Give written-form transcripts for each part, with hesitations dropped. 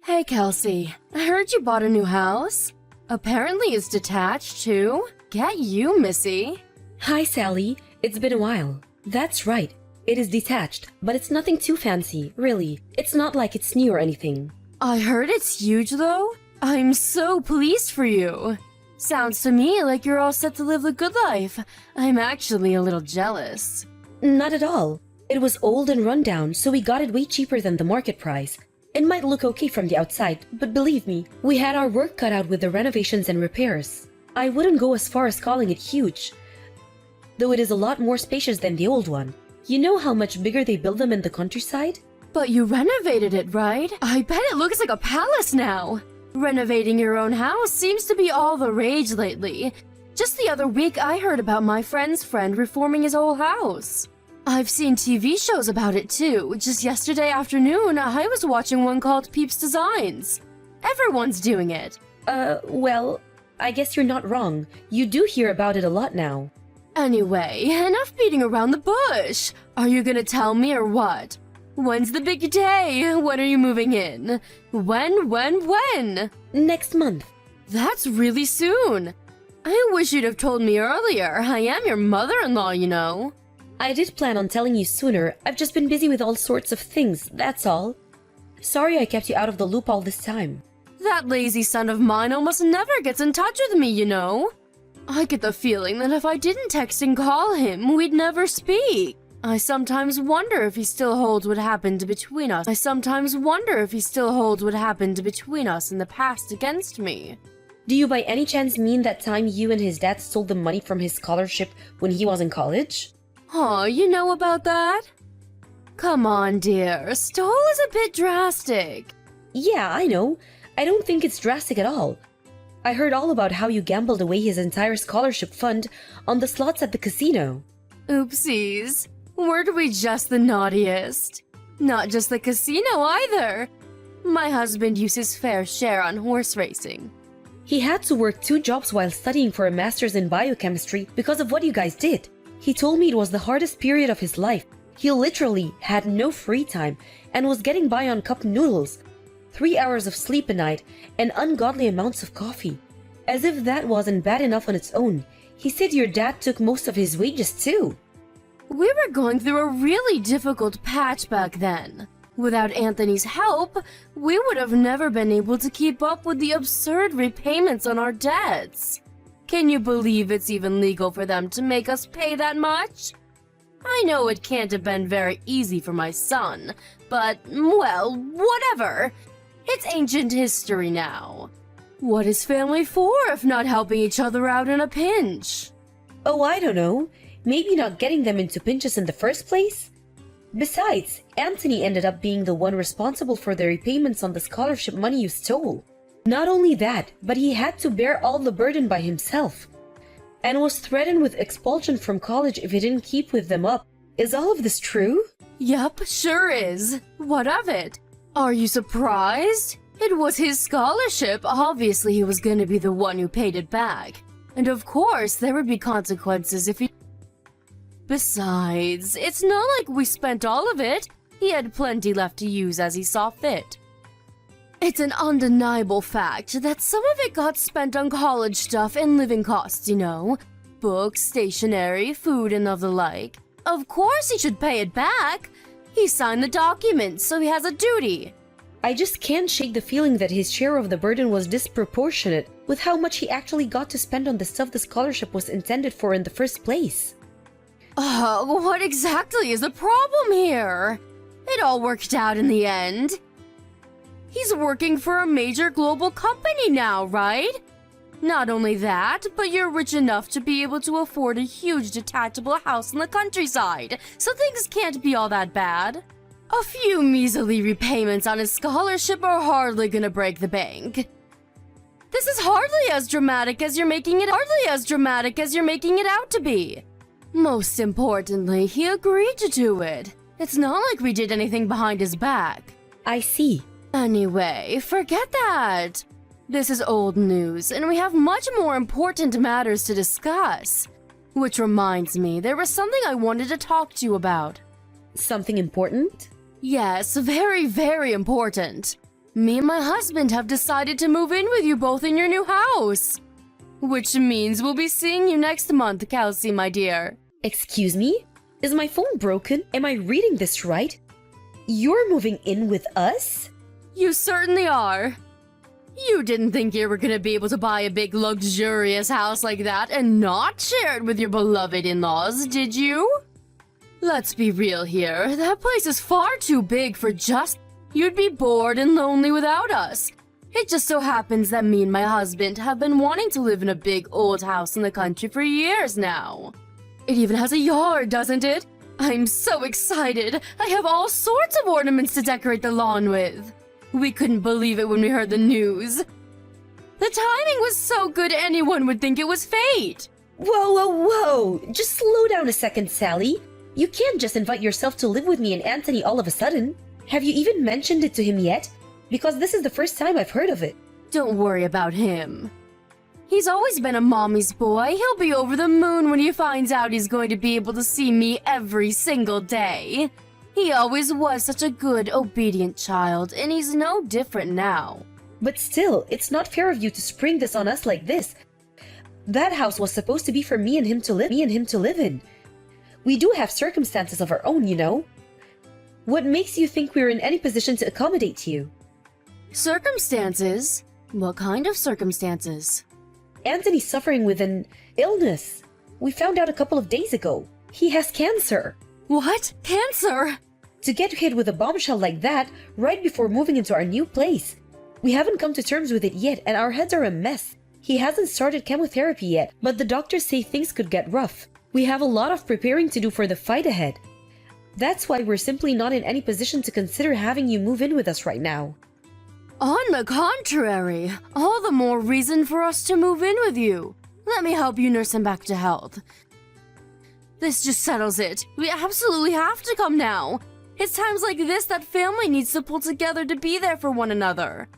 Hey, Kelsey. I heard you bought a new house. Apparently it's detached, too. Get you, Missy. Hi, Sally. It's been a while. That's right. It is detached, but it's nothing too fancy, really. It's not like it's new or anything. I heard it's huge, though. I'm so pleased for you. Sounds to me like you're all set to live the good life. I'm actually a little jealous. Not at all. It was old and run down, so we got it way cheaper than the market price. It might look okay from the outside, but believe me, we had our work cut out with the renovations and repairs. I wouldn't go as far as calling it huge, though it is a lot more spacious than the old one. You know how much bigger they build them in the countryside? But you renovated it, right? I bet it looks like a palace now. Renovating your own house seems to be all the rage lately. Just the other week, I heard about my friend's friend reforming his whole house. I've seen TV shows about it too. Just yesterday afternoon, I was watching one called Peeps Designs. Everyone's doing it. Well, I guess you're not wrong. You do hear about it a lot now. Anyway, enough beating around the bush. Are you gonna tell me or what? When's the big day? When are you moving in? When? Next month. That's really soon. I wish you'd have told me earlier. I am your mother-in-law, you know. I did plan on telling you sooner. I've just been busy with all sorts of things, that's all. Sorry I kept you out of the loop all this time. That lazy son of mine almost never gets in touch with me, you know. I get the feeling that if I didn't text and call him, we'd never speak. I sometimes wonder if he still holds what happened between us. in the past against me. Do you by any chance mean that time you and his dad stole the money from his scholarship when he was in college? Oh, you know about that? Come on, dear. Stole is a bit drastic. Yeah, I know. I don't think it's drastic at all. I heard all about how you gambled away his entire scholarship fund on the slots at the casino. Oopsies. Weren't we just the naughtiest? Not just the casino either. My husband used his fair share on horse racing. He had to work 2 jobs while studying for a master's in biochemistry because of what you guys did. He told me it was the hardest period of his life. He literally had no free time and was getting by on cup noodles, 3 hours of sleep a night, and ungodly amounts of coffee. As if that wasn't bad enough on its own, he said your dad took most of his wages too. We were going through a really difficult patch back then. Without Anthony's help, we would have never been able to keep up with the absurd repayments on our debts. Can you believe it's even legal for them to make us pay that much? I know it can't have been very easy for my son, but, well, whatever. It's ancient history now. What is family for if not helping each other out in a pinch? Oh, I don't know. Maybe not getting them into pinches in the first place? Besides, Anthony ended up being the one responsible for the repayments on the scholarship money you stole. Not only that, but he had to bear all the burden by himself, and was threatened with expulsion from college if he didn't keep with them up. Is all of this true? Yup, sure is. What of it? Are you surprised? It was his scholarship. Obviously, he was going to be the one who paid it back. And of course, there would be consequences if he... Besides, it's not like we spent all of it. He had plenty left to use as he saw fit. It's an undeniable fact that some of it got spent on college stuff and living costs, you know. Books, stationery, food, and of the like. Of course he should pay it back. He signed the document, so he has a duty. I just can't shake the feeling that his share of the burden was disproportionate with how much he actually got to spend on the stuff the scholarship was intended for in the first place. What exactly is the problem here? It all worked out in the end. He's working for a major global company now, right? Not only that, but you're rich enough to be able to afford a huge detachable house in the countryside, so things can't be all that bad. A few measly repayments on his scholarship are hardly gonna break the bank. This is hardly as dramatic as you're making it out to be. Most importantly, he agreed to do it. It's not like we did anything behind his back. I see. Anyway, forget that. This is old news, and we have much more important matters to discuss. Which reminds me, there was something I wanted to talk to you about. Something important? Yes, very, very important. Me and my husband have decided to move in with you both in your new house. Which means we'll be seeing you next month, Kelsey, my dear. Excuse me? Is my phone broken? Am I reading this right? You're moving in with us? You certainly are. You didn't think you were gonna be able to buy a big luxurious house like that and not share it with your beloved in-laws, did you? Let's be real here. That place is far too big for just... You'd be bored and lonely without us. It just so happens that me and my husband have been wanting to live in a big old house in the country for years now. It even has a yard, doesn't it? I'm so excited. I have all sorts of ornaments to decorate the lawn with. We couldn't believe it when we heard the news. The timing was so good anyone would think it was fate. Whoa. Just slow down a second, Sally. You can't just invite yourself to live with me and Anthony all of a sudden. Have you even mentioned it to him yet? Because this is the first time I've heard of it. Don't worry about him. He's always been a mommy's boy. He'll be over the moon when he finds out he's going to be able to see me every single day. He always was such a good, obedient child, and he's no different now. But still, it's not fair of you to spring this on us like this. That house was supposed to be for me and him to live in. We do have circumstances of our own, you know. What makes you think we're in any position to accommodate you? Circumstances? What kind of circumstances? Anthony's suffering with an illness. We found out a couple of days ago. He has cancer. What? Cancer? To get hit with a bombshell like that right before moving into our new place. We haven't come to terms with it yet and our heads are a mess. He hasn't started chemotherapy yet, but the doctors say things could get rough. We have a lot of preparing to do for the fight ahead. That's why we're simply not in any position to consider having you move in with us right now. On the contrary, all the more reason for us to move in with you. Let me help you nurse him back to health. This just settles it. We absolutely have to come now. It's times like this that family needs to pull together to be there for one another.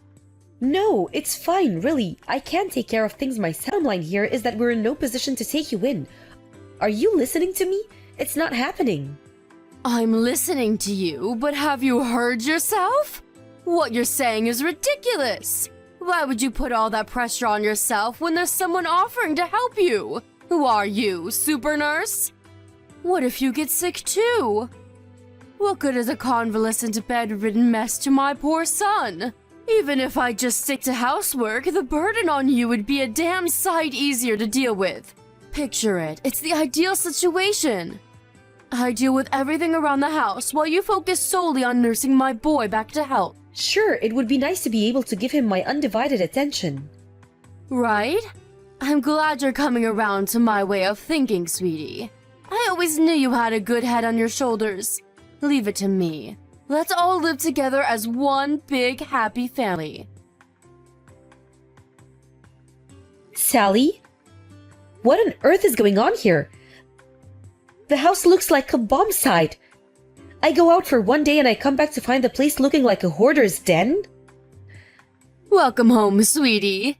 No, it's fine, really. I can take care of things myself. The bottom line here is that we're in no position to take you in. Are you listening to me? It's not happening. I'm listening to you, but have you heard yourself? What you're saying is ridiculous. Why would you put all that pressure on yourself when there's someone offering to help you? Who are you, super nurse? What if you get sick too? What good is a convalescent bedridden mess to my poor son? Even if I just stick to housework, the burden on you would be a damn sight easier to deal with. Picture it. It's the ideal situation. I deal with everything around the house while you focus solely on nursing my boy back to health. Sure, it would be nice to be able to give him my undivided attention. Right? I'm glad you're coming around to my way of thinking, sweetie. I always knew you had a good head on your shoulders. Leave it to me. Let's all live together as one big happy family. Sally? What on earth is going on here? The house looks like a bomb site. I go out for one day and I come back to find the place looking like a hoarder's den? Welcome home, sweetie.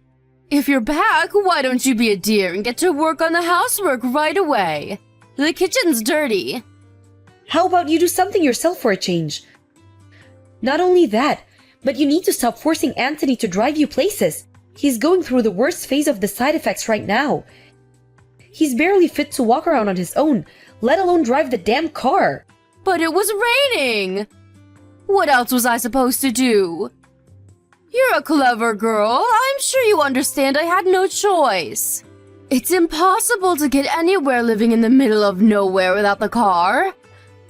If you're back, why don't you be a dear and get to work on the housework right away? The kitchen's dirty. How about you do something yourself for a change? Not only that, but you need to stop forcing Anthony to drive you places. He's going through the worst phase of the side effects right now. He's barely fit to walk around on his own, let alone drive the damn car. But it was raining. What else was I supposed to do? You're a clever girl. I'm sure you understand I had no choice. It's impossible to get anywhere living in the middle of nowhere without the car.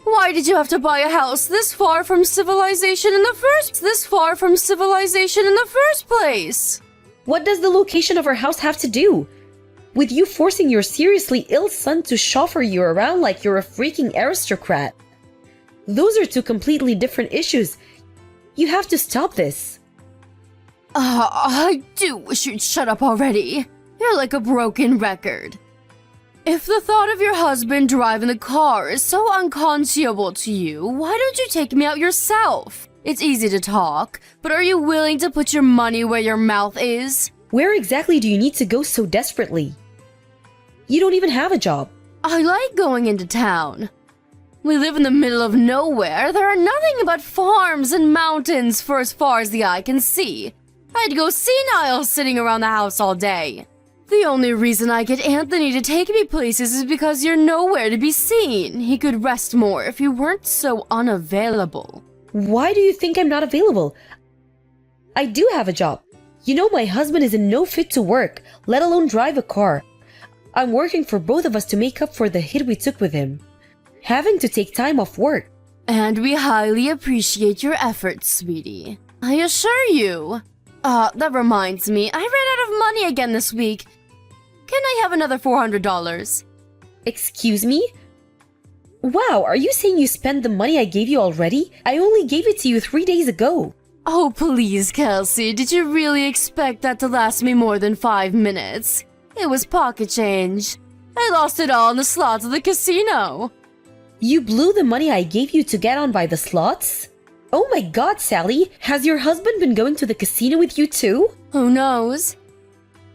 Why did you have to buy a house this far from civilization in the first place? What does the location of our house have to do with you forcing your seriously ill son to chauffeur you around like you're a freaking aristocrat? Those are two completely different issues. You have to stop this. I do wish you'd shut up already. You're like a broken record. If the thought of your husband driving the car is so unconscionable to you, why don't you take me out yourself? It's easy to talk, but are you willing to put your money where your mouth is? Where exactly do you need to go so desperately? You don't even have a job. I like going into town. We live in the middle of nowhere. There are nothing but farms and mountains for as far as the eye can see. I'd go senile sitting around the house all day. The only reason I get Anthony to take me places is because you're nowhere to be seen. He could rest more if you weren't so unavailable. Why do you think I'm not available? I do have a job. You know, my husband is in no fit to work, let alone drive a car. I'm working for both of us to make up for the hit we took with him. Having to take time off work. And we highly appreciate your efforts, sweetie. I assure you. That reminds me, I ran out of money again this week. Can I have another $400? Excuse me? Wow, are you saying you spent the money I gave you already? I only gave it to you 3 days ago. Oh, please, Kelsey, did you really expect that to last me more than 5 minutes? It was pocket change. I lost it all in the slots of the casino. You blew the money I gave you to get on by the slots? Oh my god, Sally, has your husband been going to the casino with you too? Who knows?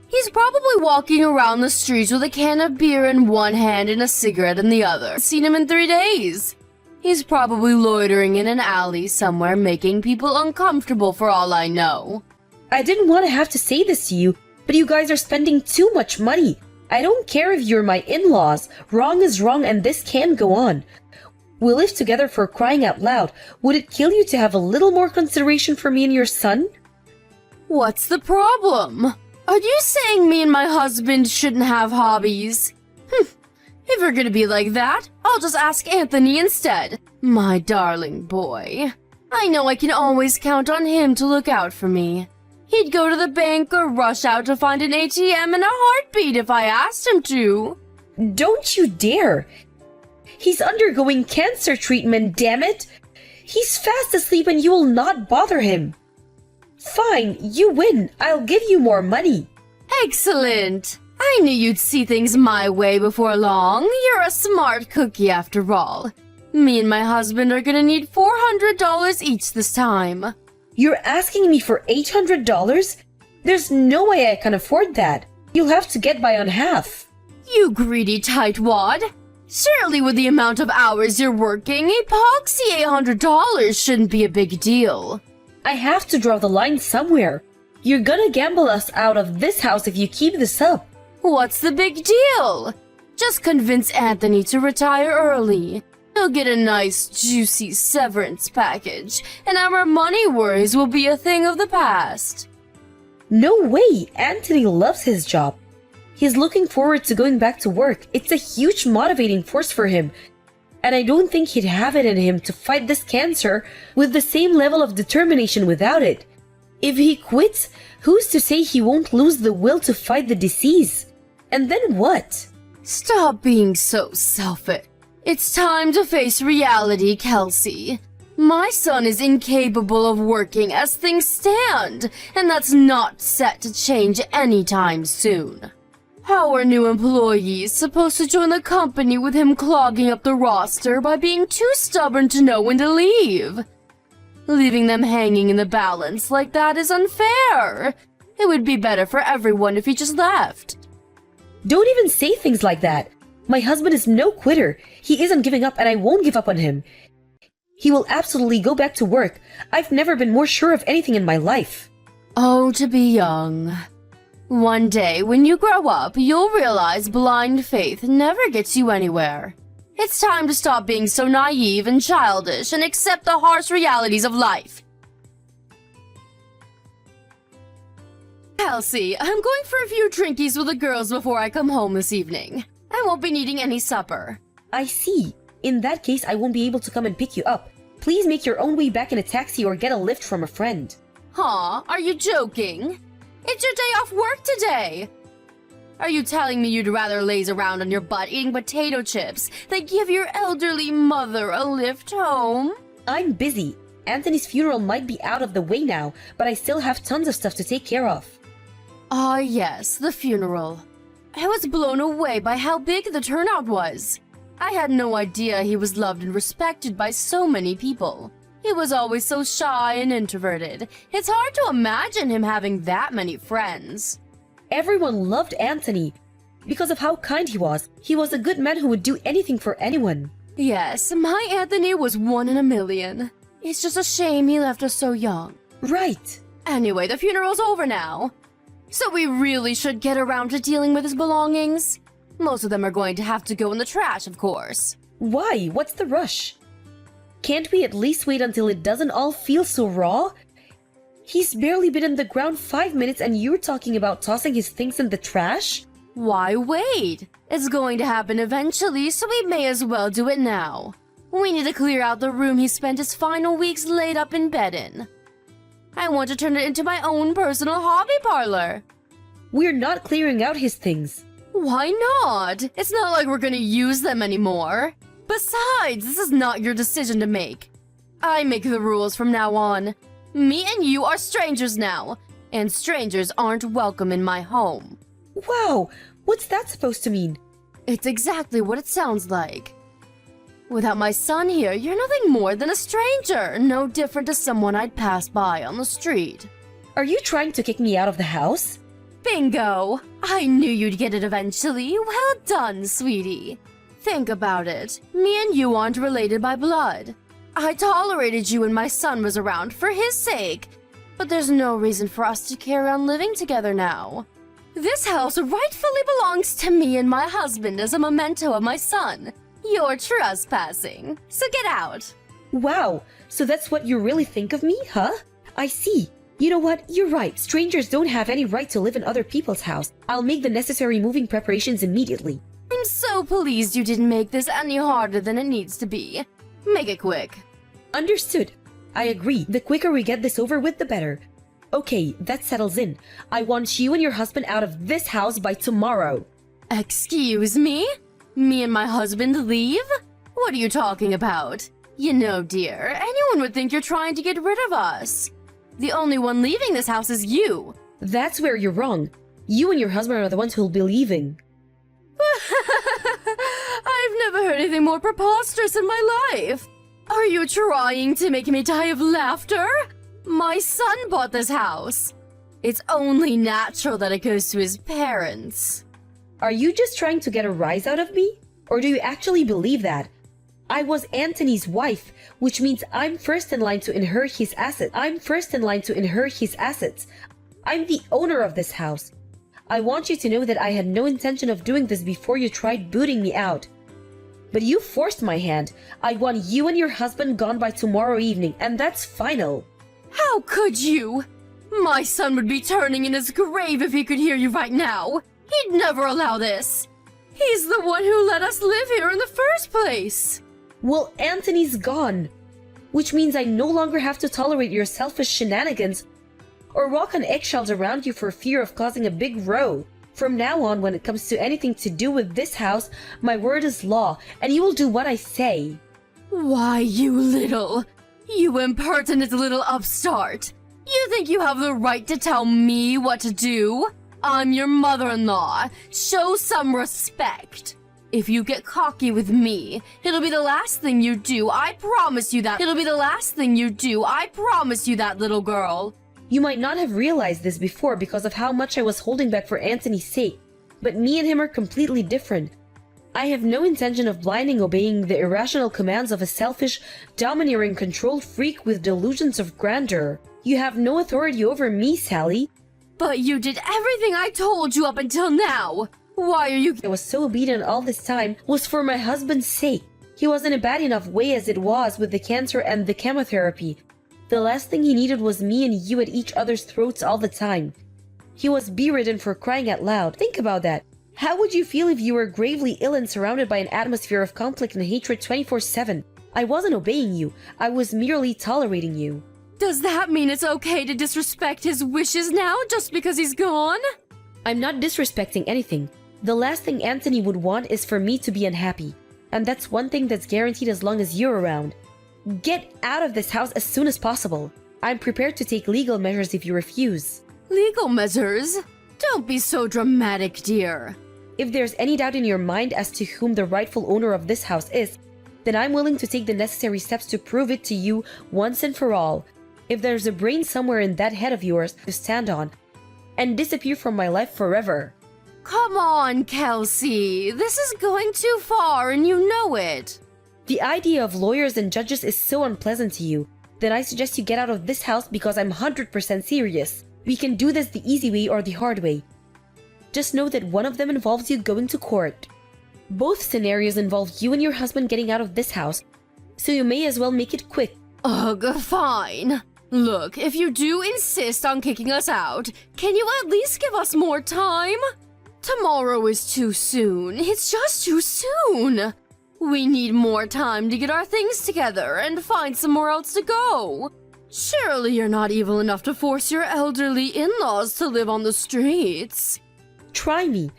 He's probably walking around the streets with a can of beer in one hand and a cigarette in the other. I've seen him in 3 days. He's probably loitering in an alley somewhere making people uncomfortable for all I know. I didn't want to have to say this to you, but you guys are spending too much money. I don't care if you're my in-laws. Wrong is wrong and this can't go on. We live together for crying out loud. Would it kill you to have a little more consideration for me and your son? What's the problem? Are you saying me and my husband shouldn't have hobbies? If you're gonna be like that, I'll just ask Anthony instead. My darling boy. I know I can always count on him to look out for me. He'd go to the bank or rush out to find an ATM in a heartbeat if I asked him to. Don't you dare! He's undergoing cancer treatment, damn it! He's fast asleep and you will not bother him. Fine, you win. I'll give you more money. Excellent. I knew you'd see things my way before long. You're a smart cookie after all. Me and my husband are gonna need $400 each this time. You're asking me for $800? There's no way I can afford that. You'll have to get by on half. You greedy tightwad. Surely with the amount of hours you're working, epoxy $800 shouldn't be a big deal. I have to draw the line somewhere. You're gonna gamble us out of this house if you keep this up. What's the big deal? Just convince Anthony to retire early. He'll get a nice, juicy severance package, and our money worries will be a thing of the past. No way! Anthony loves his job. He's looking forward to going back to work. It's a huge motivating force for him. And I don't think he'd have it in him to fight this cancer with the same level of determination without it. If he quits, who's to say he won't lose the will to fight the disease? And then what? Stop being so selfish. It's time to face reality, Kelsey. My son is incapable of working as things stand, and that's not set to change anytime soon. How are new employees supposed to join the company with him clogging up the roster by being too stubborn to know when to leave? Leaving them hanging in the balance like that is unfair. It would be better for everyone if he just left. Don't even say things like that. My husband is no quitter. He isn't giving up and I won't give up on him. He will absolutely go back to work. I've never been more sure of anything in my life. Oh, to be young. One day, when you grow up, you'll realize blind faith never gets you anywhere. It's time to stop being so naive and childish and accept the harsh realities of life. Kelsey, I'm going for a few drinkies with the girls before I come home this evening. I won't be needing any supper. I see. In that case, I won't be able to come and pick you up. Please make your own way back in a taxi or get a lift from a friend. Huh? Are you joking? It's your day off work today. Are you telling me you'd rather laze around on your butt eating potato chips than give your elderly mother a lift home? I'm busy. Anthony's funeral might be out of the way now, but I still have tons of stuff to take care of. Ah, yes, the funeral. I was blown away by how big the turnout was. I had no idea he was loved and respected by so many people. He was always so shy and introverted. It's hard to imagine him having that many friends. Everyone loved Anthony because of how kind he was. He was a good man who would do anything for anyone. Yes, my Anthony was one in a million. It's just a shame he left us so young. Right. Anyway, the funeral's over now. So we really should get around to dealing with his belongings. Most of them are going to have to go in the trash, of course. Why? What's the rush? Can't we at least wait until it doesn't all feel so raw? He's barely been in the ground 5 minutes and you're talking about tossing his things in the trash? Why wait? It's going to happen eventually, so we may as well do it now. We need to clear out the room he spent his final weeks laid up in bed in. I want to turn it into my own personal hobby parlor. We're not clearing out his things. Why not? It's not like we're gonna use them anymore. Besides, this is not your decision to make. I make the rules from now on. Me and you are strangers now, and strangers aren't welcome in my home. Wow, what's that supposed to mean? It's exactly what it sounds like. Without my son here, you're nothing more than a stranger, no different to someone I'd pass by on the street. Are you trying to kick me out of the house? Bingo! I knew you'd get it eventually. Well done, sweetie. Think about it. Me and you aren't related by blood. I tolerated you when my son was around for his sake, but there's no reason for us to carry on living together now. This house rightfully belongs to me and my husband as a memento of my son. You're trespassing, so get out. Wow, so that's what you really think of me, huh? I see. You know what? You're right. Strangers don't have any right to live in other people's house. I'll make the necessary moving preparations immediately. I'm so pleased you didn't make this any harder than it needs to be. Make it quick. Understood. I agree. The quicker we get this over with, the better. Okay, that settles in. I want you and your husband out of this house by tomorrow. Excuse me? Me and my husband leave? What are you talking about? You know, dear, anyone would think you're trying to get rid of us. The only one leaving this house is you. That's where you're wrong. You and your husband are the ones who'll be leaving. I've never heard anything more preposterous in my life. Are you trying to make me die of laughter? My son bought this house. It's only natural that it goes to his parents. Are you just trying to get a rise out of me? Or do you actually believe that? I was Anthony's wife, which means I'm first in line to inherit his assets. I'm the owner of this house. I want you to know that I had no intention of doing this before you tried booting me out. But you forced my hand. I want you and your husband gone by tomorrow evening, and that's final. How could you? My son would be turning in his grave if he could hear you right now. He'd never allow this. He's the one who let us live here in the first place. Well, Anthony's gone, which means I no longer have to tolerate your selfish shenanigans or walk on eggshells around you for fear of causing a big row. From now on, when it comes to anything to do with this house, my word is law, and you will do what I say. Why, you impertinent little upstart. You think you have the right to tell me what to do? I'm your mother-in-law. Show some respect. If you get cocky with me, it'll be the last thing you do. I promise you that. It'll be the last thing you do. I promise you that, little girl. You might not have realized this before because of how much I was holding back for Anthony's sake, but me and him are completely different. I have no intention of blindly obeying the irrational commands of a selfish, domineering, controlled freak with delusions of grandeur. You have no authority over me, Sally. But you did everything I told you up until now. Why are you— I was so obedient all this time was for my husband's sake. He was in a bad enough way as it was with the cancer and the chemotherapy. The last thing he needed was me and you at each other's throats all the time. He was bedridden for crying out loud. Think about that. How would you feel if you were gravely ill and surrounded by an atmosphere of conflict and hatred 24/7? I wasn't obeying you. I was merely tolerating you. Does that mean it's okay to disrespect his wishes now just because he's gone? I'm not disrespecting anything. The last thing Anthony would want is for me to be unhappy. And that's one thing that's guaranteed as long as you're around. Get out of this house as soon as possible. I'm prepared to take legal measures if you refuse. Legal measures? Don't be so dramatic, dear. If there's any doubt in your mind as to whom the rightful owner of this house is, then I'm willing to take the necessary steps to prove it to you once and for all. If there's a brain somewhere in that head of yours to stand on and disappear from my life forever. Come on, Kelsey. This is going too far and you know it. The idea of lawyers and judges is so unpleasant to you, then I suggest you get out of this house because I'm 100% serious. We can do this the easy way or the hard way. Just know that one of them involves you going to court. Both scenarios involve you and your husband getting out of this house, so you may as well make it quick. Ugh, fine. Look, if you do insist on kicking us out, can you at least give us more time? Tomorrow is too soon. It's just too soon. We need more time to get our things together and find somewhere else to go. Surely you're not evil enough to force your elderly in-laws to live on the streets. Try me.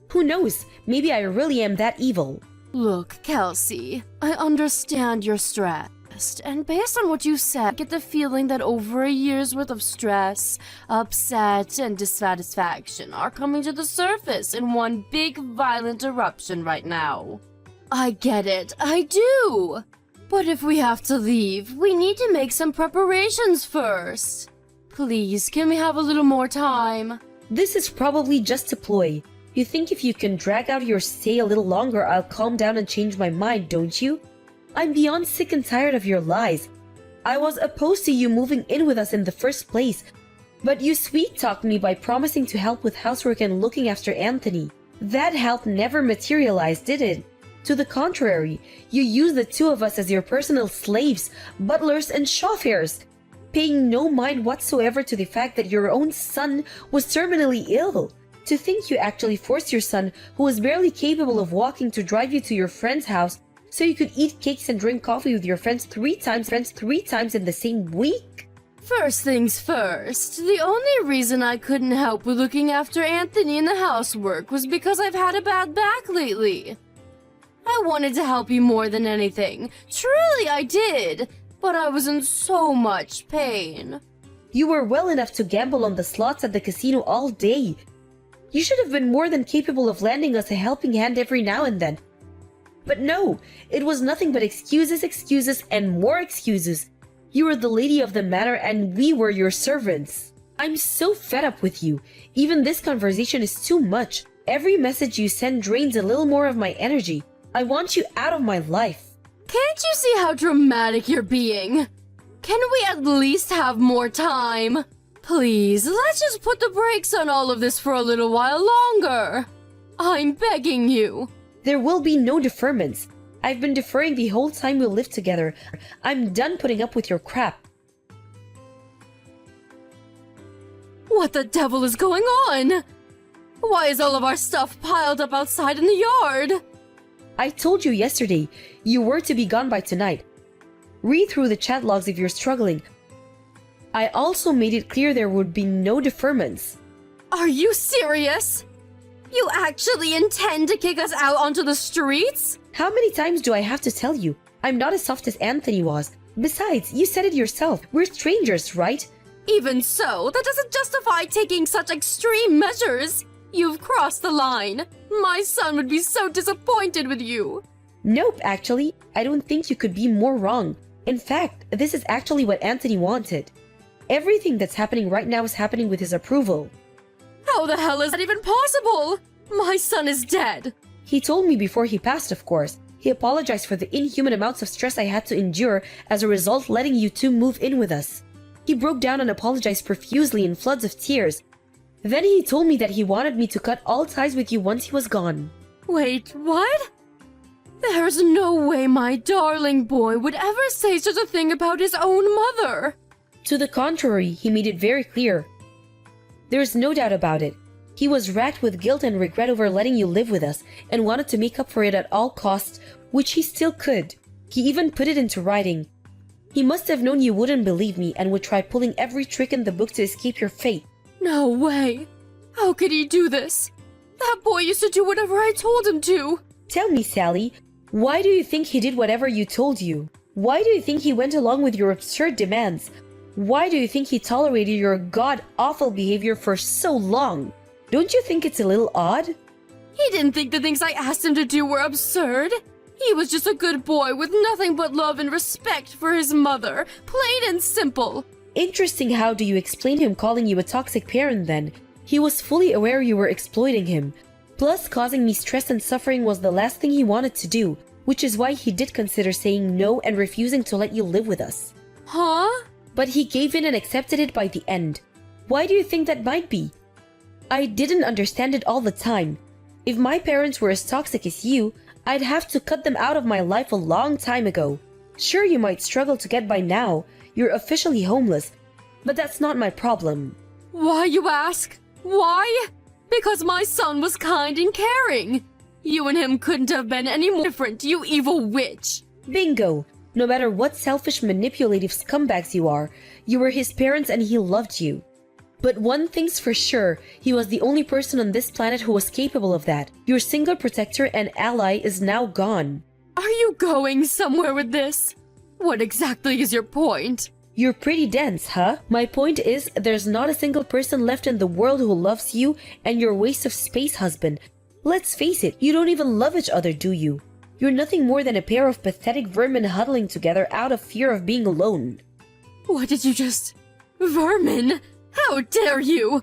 Who knows, maybe I really am that evil. Look, Kelsey, I understand you're stressed, and based on what you said, I get the feeling that over a year's worth of stress, upset, and dissatisfaction are coming to the surface in one big violent eruption right now. I get it, I do! But if we have to leave, we need to make some preparations first. Please, can we have a little more time? This is probably just a ploy. You think if you can drag out your stay a little longer, I'll calm down and change my mind, don't you? I'm beyond sick and tired of your lies. I was opposed to you moving in with us in the first place, but you sweet-talked me by promising to help with housework and looking after Anthony. That help never materialized, did it? To the contrary, you used the two of us as your personal slaves, butlers, and chauffeurs, paying no mind whatsoever to the fact that your own son was terminally ill. To think you actually forced your son, who was barely capable of walking, to drive you to your friend's house so you could eat cakes and drink coffee with your friends three times in the same week? First things first, the only reason I couldn't help with looking after Anthony in the housework was because I've had a bad back lately. I wanted to help you more than anything. Truly I did, but I was in so much pain. You were well enough to gamble on the slots at the casino all day. You should have been more than capable of lending us a helping hand every now and then. But no, it was nothing but excuses, and more excuses. You were the lady of the manor and we were your servants. I'm so fed up with you. Even this conversation is too much. Every message you send drains a little more of my energy. I want you out of my life. Can't you see how dramatic you're being? Can we at least have more time? Please, let's just put the brakes on all of this for a little while longer. I'm begging you. There will be no deferments. I've been deferring the whole time we lived together. I'm done putting up with your crap. What the devil is going on? Why is all of our stuff piled up outside in the yard? I told you yesterday, you were to be gone by tonight. Read through the chat logs if you're struggling. I also made it clear there would be no deferments. Are you serious? You actually intend to kick us out onto the streets? How many times do I have to tell you? I'm not as soft as Anthony was. Besides, you said it yourself. We're strangers, right? Even so, that doesn't justify taking such extreme measures. You've crossed the line. My son would be so disappointed with you. Nope, actually. I don't think you could be more wrong. In fact, this is actually what Anthony wanted. Everything that's happening right now is happening with his approval. How the hell is that even possible? My son is dead. He told me before he passed, of course. He apologized for the inhuman amounts of stress I had to endure as a result letting you two move in with us. He broke down and apologized profusely in floods of tears. Then he told me that he wanted me to cut all ties with you once he was gone. Wait, what? There's no way my darling boy would ever say such a thing about his own mother. To the contrary, he made it very clear. There's no doubt about it. He was racked with guilt and regret over letting you live with us and wanted to make up for it at all costs, which he still could. He even put it into writing. He must have known you wouldn't believe me and would try pulling every trick in the book to escape your fate. No way. How could he do this? That boy used to do whatever I told him to. Tell me, Sally, why do you think he did whatever you told you? Why do you think he went along with your absurd demands? Why do you think he tolerated your god-awful behavior for so long? Don't you think it's a little odd? He didn't think the things I asked him to do were absurd. He was just a good boy with nothing but love and respect for his mother, plain and simple. Interesting. How do you explain him calling you a toxic parent then? He was fully aware you were exploiting him. Plus, causing me stress and suffering was the last thing he wanted to do. which is why he did consider saying no and refusing to let you live with us. Huh? But he gave in and accepted it by the end. Why do you think that might be? I didn't understand it all the time. If my parents were as toxic as you, I'd have to cut them out of my life a long time ago. Sure, you might struggle to get by now. You're officially homeless. But that's not my problem. Why, you ask? Why? Because my son was kind and caring. You and him couldn't have been any more different, you evil witch. Bingo! No matter what selfish, manipulative scumbags you are, you were his parents and he loved you. But one thing's for sure, he was the only person on this planet who was capable of that. Your single protector and ally is now gone. Are you going somewhere with this? What exactly is your point? You're pretty dense, huh? My point is, there's not a single person left in the world who loves you and your waste of space husband. Let's face it, you don't even love each other, do you? You're nothing more than a pair of pathetic vermin huddling together out of fear of being alone. What did you just... Vermin? How dare you?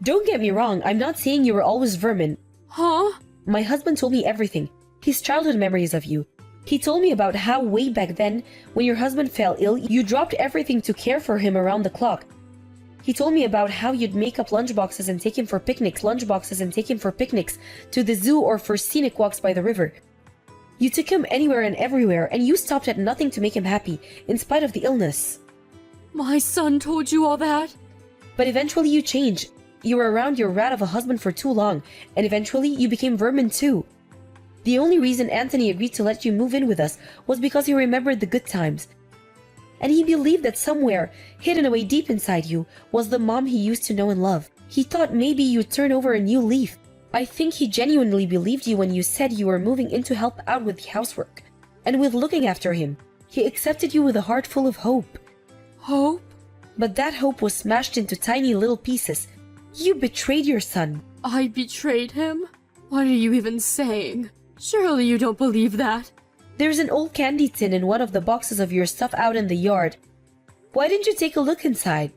Don't get me wrong, I'm not saying you were always vermin. Huh? My husband told me everything. His childhood memories of you. He told me about how way back then, when your husband fell ill, you dropped everything to care for him around the clock. He told me about how you'd make up lunchboxes and take him for picnics, to the zoo or for scenic walks by the river. You took him anywhere and everywhere, and you stopped at nothing to make him happy, in spite of the illness. My son told you all that? But eventually you changed. You were around your rat of a husband for too long, and eventually you became vermin too. The only reason Anthony agreed to let you move in with us was because he remembered the good times. And he believed that somewhere, hidden away deep inside you, was the mom he used to know and love. He thought maybe you'd turn over a new leaf. I think he genuinely believed you when you said you were moving in to help out with the housework. And with looking after him, he accepted you with a heart full of hope. Hope? But that hope was smashed into tiny little pieces. You betrayed your son. I betrayed him? What are you even saying? Surely you don't believe that. There's an old candy tin in one of the boxes of your stuff out in the yard. Why didn't you take a look inside?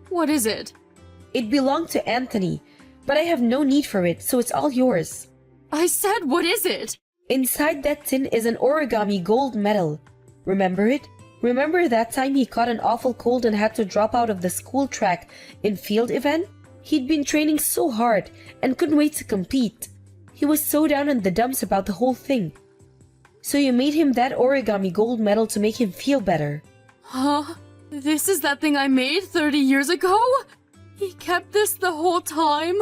What is it? It belonged to Anthony, but I have no need for it, so it's all yours. I said, what is it? Inside that tin is an origami gold medal. Remember it? Remember that time he caught an awful cold and had to drop out of the school track in field event? He'd been training so hard and couldn't wait to compete. He was so down in the dumps about the whole thing. So you made him that origami gold medal to make him feel better. Huh? This is that thing I made 30 years ago? He kept this the whole time?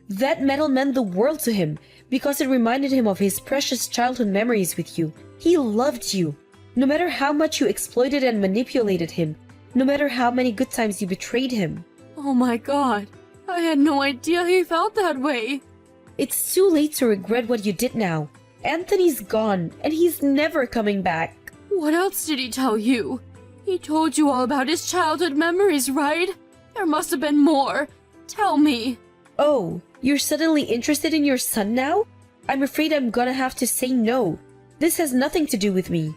That medal meant the world to him because it reminded him of his precious childhood memories with you. He loved you. No matter how much you exploited and manipulated him, no matter how many good times you betrayed him. Oh my god, I had no idea he felt that way. It's too late to regret what you did now. Anthony's gone, and he's never coming back. What else did he tell you? He told you all about his childhood memories, right? There must have been more. Tell me. Oh, you're suddenly interested in your son now? I'm afraid I'm gonna have to say no. This has nothing to do with me.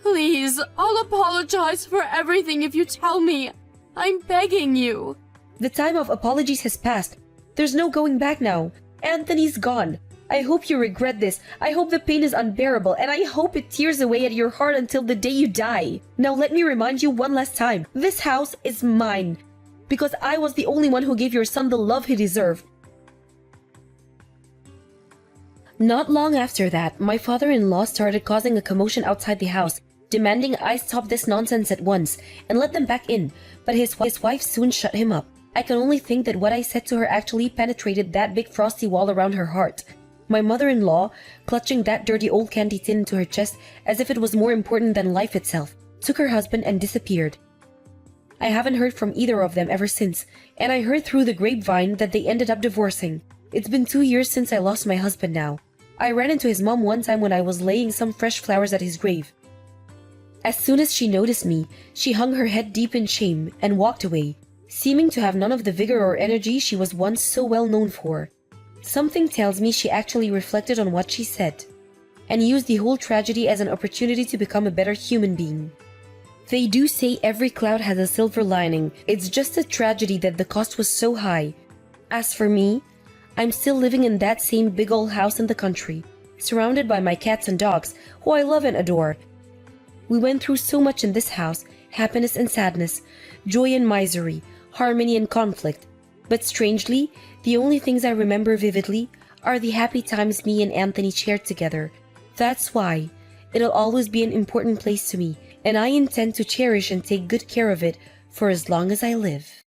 Please, I'll apologize for everything if you tell me. I'm begging you. The time of apologies has passed. There's no going back now. Anthony's gone. I hope you regret this. I hope the pain is unbearable, and I hope it tears away at your heart until the day you die. Now let me remind you one last time. This house is mine. Because I was the only one who gave your son the love he deserved. Not long after that, my father-in-law started causing a commotion outside the house, demanding I stop this nonsense at once and let them back in, but his wife soon shut him up. I can only think that what I said to her actually penetrated that big frosty wall around her heart. My mother-in-law, clutching that dirty old candy tin into her chest as if it was more important than life itself, took her husband and disappeared. I haven't heard from either of them ever since, and I heard through the grapevine that they ended up divorcing. It's been 2 years since I lost my husband now. I ran into his mom one time when I was laying some fresh flowers at his grave. As soon as she noticed me, she hung her head deep in shame and walked away, seeming to have none of the vigor or energy she was once so well known for. Something tells me she actually reflected on what she said, and used the whole tragedy as an opportunity to become a better human being. They do say every cloud has a silver lining. It's just a tragedy that the cost was so high. As for me, I'm still living in that same big old house in the country, surrounded by my cats and dogs, who I love and adore. We went through so much in this house, happiness and sadness, joy and misery, harmony and conflict. But strangely, the only things I remember vividly are the happy times me and Anthony shared together. That's why it'll always be an important place to me, and I intend to cherish and take good care of it for as long as I live.